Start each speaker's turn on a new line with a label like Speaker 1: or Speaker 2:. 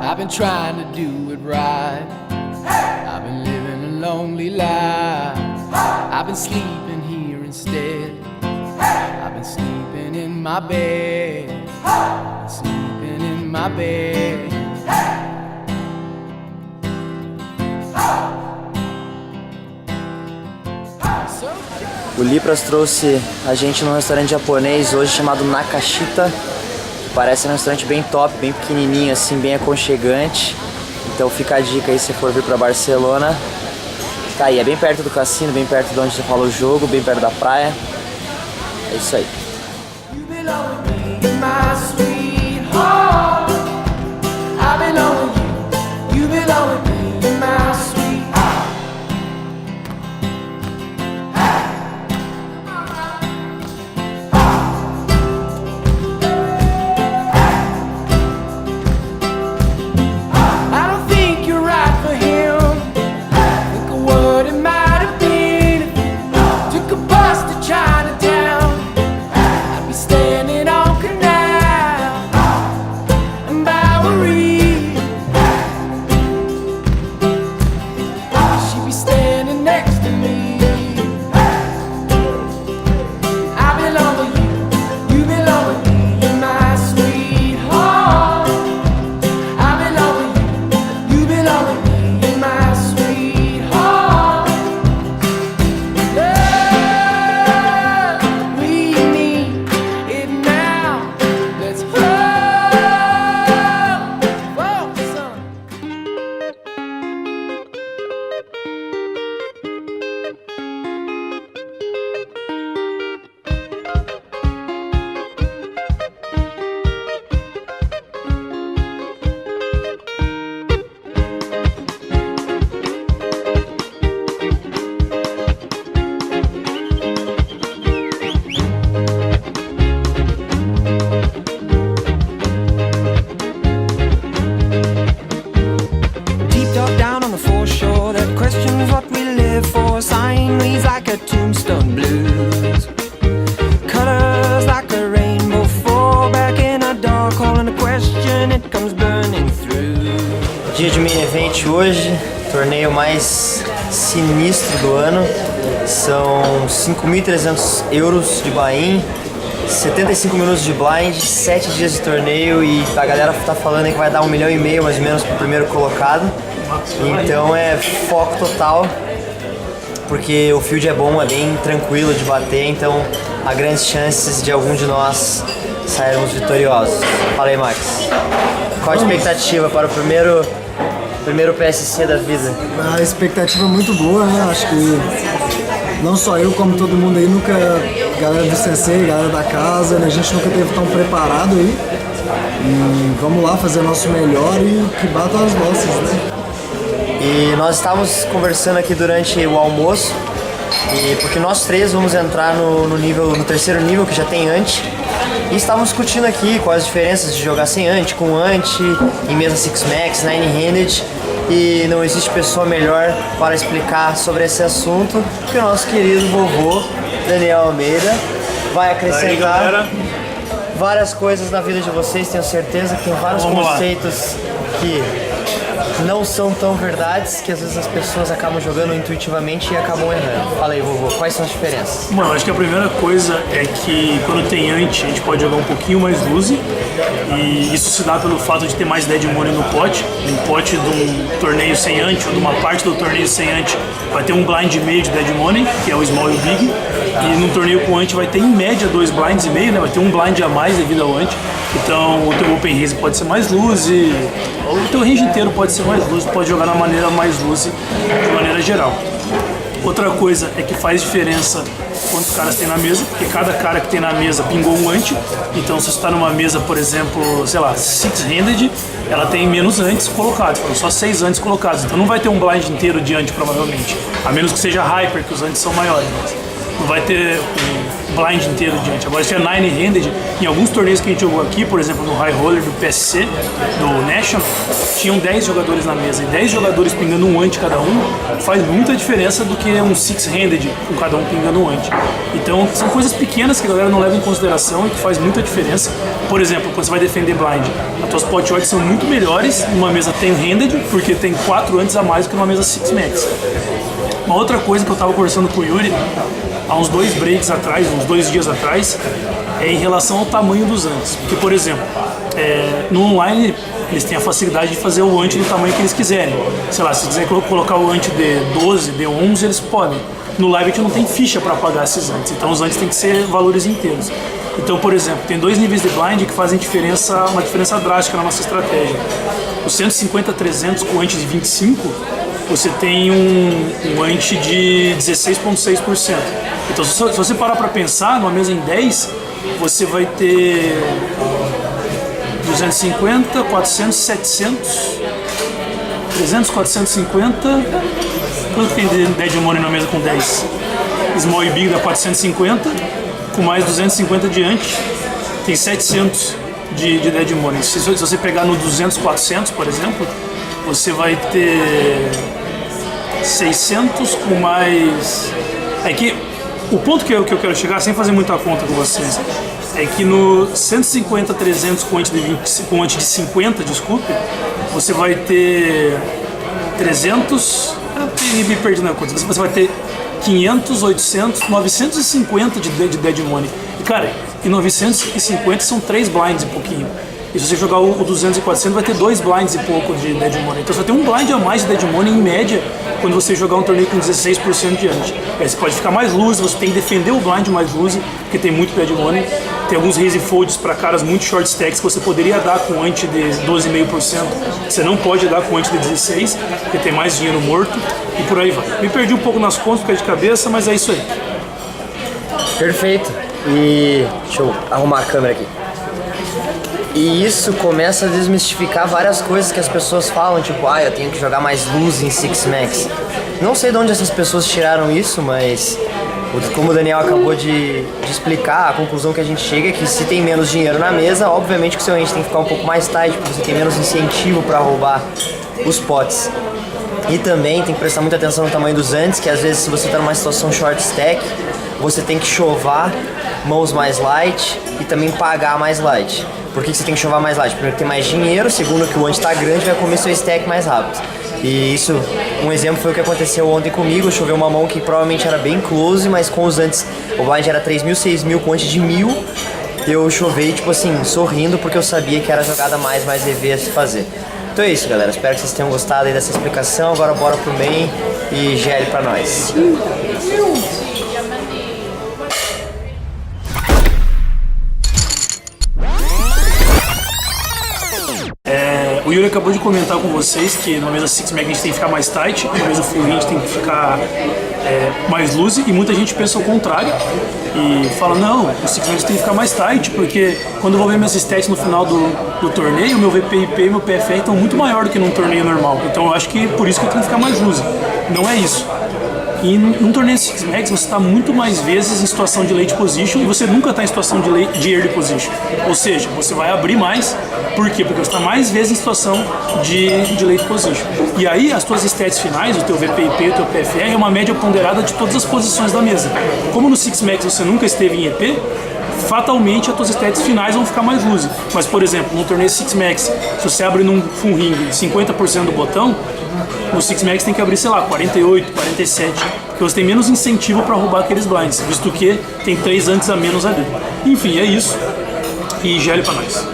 Speaker 1: I've been trying to do it right. I've been living a lonely life. I've been sleeping here instead. I've been sleeping in my bed. Sleeping in my bed.
Speaker 2: O Lipras trouxe a gente num restaurante japonês hoje chamado Nakashita. Parece um restaurante bem top, bem pequenininho assim, bem aconchegante. Então fica a dica aí se for vir pra Barcelona. Tá aí, é bem perto do cassino, bem perto de onde você fala o jogo, bem perto da praia. É isso aí. Dia de main event hoje, torneio mais sinistro do ano. São 5.300 euros de buy-in, 75 minutos de blind, 7 dias de torneio e a galera tá falando aí que vai dar 1,5 milhão mais ou menos pro primeiro colocado. Então é foco total, porque o field é bom, é bem tranquilo de bater, então há grandes chances de algum de nós sairmos vitoriosos. Fala aí, Max. Qual a expectativa para o primeiro PSC da vida?
Speaker 3: A expectativa é muito boa, né? Acho que não só eu, como todo mundo aí, nunca, galera do CC, galera da casa, né? A gente nunca teve tão preparado aí. E vamos lá fazer o nosso melhor e que batam as nossas, né?
Speaker 2: E nós estávamos conversando aqui durante o almoço, porque nós três vamos entrar no terceiro nível, que já tem ante. E estávamos discutindo aqui quais as diferenças de jogar sem ante, com ante, em mesa Six Max, Nine-Handed. E não existe pessoa melhor para explicar sobre esse assunto que o nosso querido vovô Daniel Almeida. Vai acrescentar várias coisas na vida de vocês, tenho certeza que tem vários conceitos que não são tão verdades, que às vezes as pessoas acabam jogando intuitivamente e acabam errando. Fala aí, vovô, quais são as diferenças?
Speaker 4: Mano, acho que a primeira coisa é que quando tem ante, a gente pode jogar um pouquinho mais loose, e isso se dá pelo fato de ter mais dead money no pote. Um pote de um torneio sem ante, ou de uma parte do torneio sem ante, vai ter um blind e meio de dead money, que é o small e o big, e num torneio com ante vai ter em média 2 blinds e meio, né? Vai ter um blind a mais devido ao ante. Então o teu open raise pode ser mais loose, ou o teu range inteiro pode ser mais loose, pode jogar na maneira mais loose de maneira geral. Outra coisa é que faz diferença quantos caras tem na mesa, porque cada cara que tem na mesa pingou um ante. Então se você está numa mesa, por exemplo, sei lá, six-handed, ela tem menos antes colocados, foram só 6 antes colocados. Então não vai ter um blind inteiro de ante provavelmente, a menos que seja hyper, que os antes são maiores. Não vai ter um blind inteiro diante. Agora se é nine-handed, em alguns torneios que a gente jogou aqui, por exemplo no High Roller do PSC, do National, tinham 10 jogadores na mesa, e 10 jogadores pingando um ante cada um faz muita diferença do que um six-handed com cada um pingando um ante. Então são coisas pequenas que a galera não leva em consideração e que faz muita diferença. Por exemplo, quando você vai defender blind, as tuas pot odds são muito melhores numa mesa 10-handed, porque tem 4 antes a mais do que numa mesa 6-max. Uma outra coisa que eu estava conversando com o Yuri há uns 2 breaks atrás, uns 2 dias atrás, é em relação ao tamanho dos antes. Porque, por exemplo, no online eles têm a facilidade de fazer o ante do tamanho que eles quiserem. Sei lá, se quiser colocar o ante de 12, de 11, eles podem. No live a gente não tem ficha para pagar esses antes, então os antes tem que ser valores inteiros. Então, por exemplo, tem 2 níveis de blind que fazem uma diferença drástica na nossa estratégia. O 150-300 com ante de 25, você tem um ante de 16,6%. Então, se você parar para pensar, numa mesa em 10, você vai ter 250, 400, 700, 300, 450... Quanto tem de dead money na mesa com 10? Small e big dá 450, com mais 250 diante, tem 700 de dead money. Se você pegar no 200, 400, por exemplo, você vai ter 600 com mais... É que o ponto que eu quero chegar, sem fazer muita conta com vocês, é que no 150, 300 com ante de 50, desculpe, você vai ter 300... me perdi na conta. Você vai ter 500, 800, 950 de dead money. E cara, em 950 são 3 blinds e pouquinho. E se você jogar o 200 e 400 vai ter 2 blinds e pouco de dead money. Então você vai ter um blind a mais de dead money em média quando você jogar um torneio com 16% diante. Aí você pode ficar mais loose, você tem que defender o blind mais loose, porque tem muito dead money. Tem alguns raise folds para caras muito short stacks que você poderia dar com ante de 12,5%. Você não pode dar com ante de 16%, porque tem mais dinheiro morto e por aí vai. Me perdi um pouco nas contas, porque é de cabeça, mas é isso aí.
Speaker 2: Perfeito. E deixa eu arrumar a câmera aqui. E isso começa a desmistificar várias coisas que as pessoas falam, tipo, eu tenho que jogar mais luz em 6-max. Não sei de onde essas pessoas tiraram isso, mas como o Daniel acabou de explicar, a conclusão que a gente chega é que se tem menos dinheiro na mesa, obviamente que o seu range tem que ficar um pouco mais tight, porque você tem menos incentivo para roubar os pots. E também tem que prestar muita atenção no tamanho dos antes, que às vezes se você está numa situação short stack, você tem que chovar mãos mais light e também pagar mais light. Por que você tem que chovar mais light? Primeiro que tem mais dinheiro, segundo que o ante está grande, vai comer seu stack mais rápido. E isso, um exemplo foi o que aconteceu ontem comigo. Choveu uma mão que provavelmente era bem close, mas com os antes, o blind era 3.000, 6.000 com ante de 1.000. Eu chovei, tipo assim, sorrindo, porque eu sabia que era a jogada mais EV a se fazer. Então é isso, galera. Espero que vocês tenham gostado aí dessa explicação. Agora bora pro main e GL pra nós.
Speaker 4: O Yuri acabou de comentar com vocês que na mesa 6-max a gente tem que ficar mais tight, na mesa full a gente tem que ficar mais loose, e muita gente pensa o contrário e fala, não, o 6-max tem que ficar mais tight, porque quando eu vou ver minhas stats no final do torneio, meu VPIP e meu PFR estão muito maior do que num torneio normal, então eu acho que por isso que eu tenho que ficar mais loose. Não é isso. E num torneio 6-max você está muito mais vezes em situação de late position e você nunca está em situação de early position. Ou seja, você vai abrir mais. Por quê? Porque você está mais vezes em situação de late position. E aí as tuas stats finais, o teu VPIP e o teu PFR é uma média ponderada de todas as posições da mesa. Como no 6-max você nunca esteve em EP, fatalmente as tuas stats finais vão ficar mais loose. Mas, por exemplo, no torneio 6-max, se você abre num full ring 50% do botão, no 6-max tem que abrir, sei lá, 48, 47, porque você tem menos incentivo para roubar aqueles blinds, visto que tem 3 antes a menos ali. Enfim, é isso. E GL pra nós.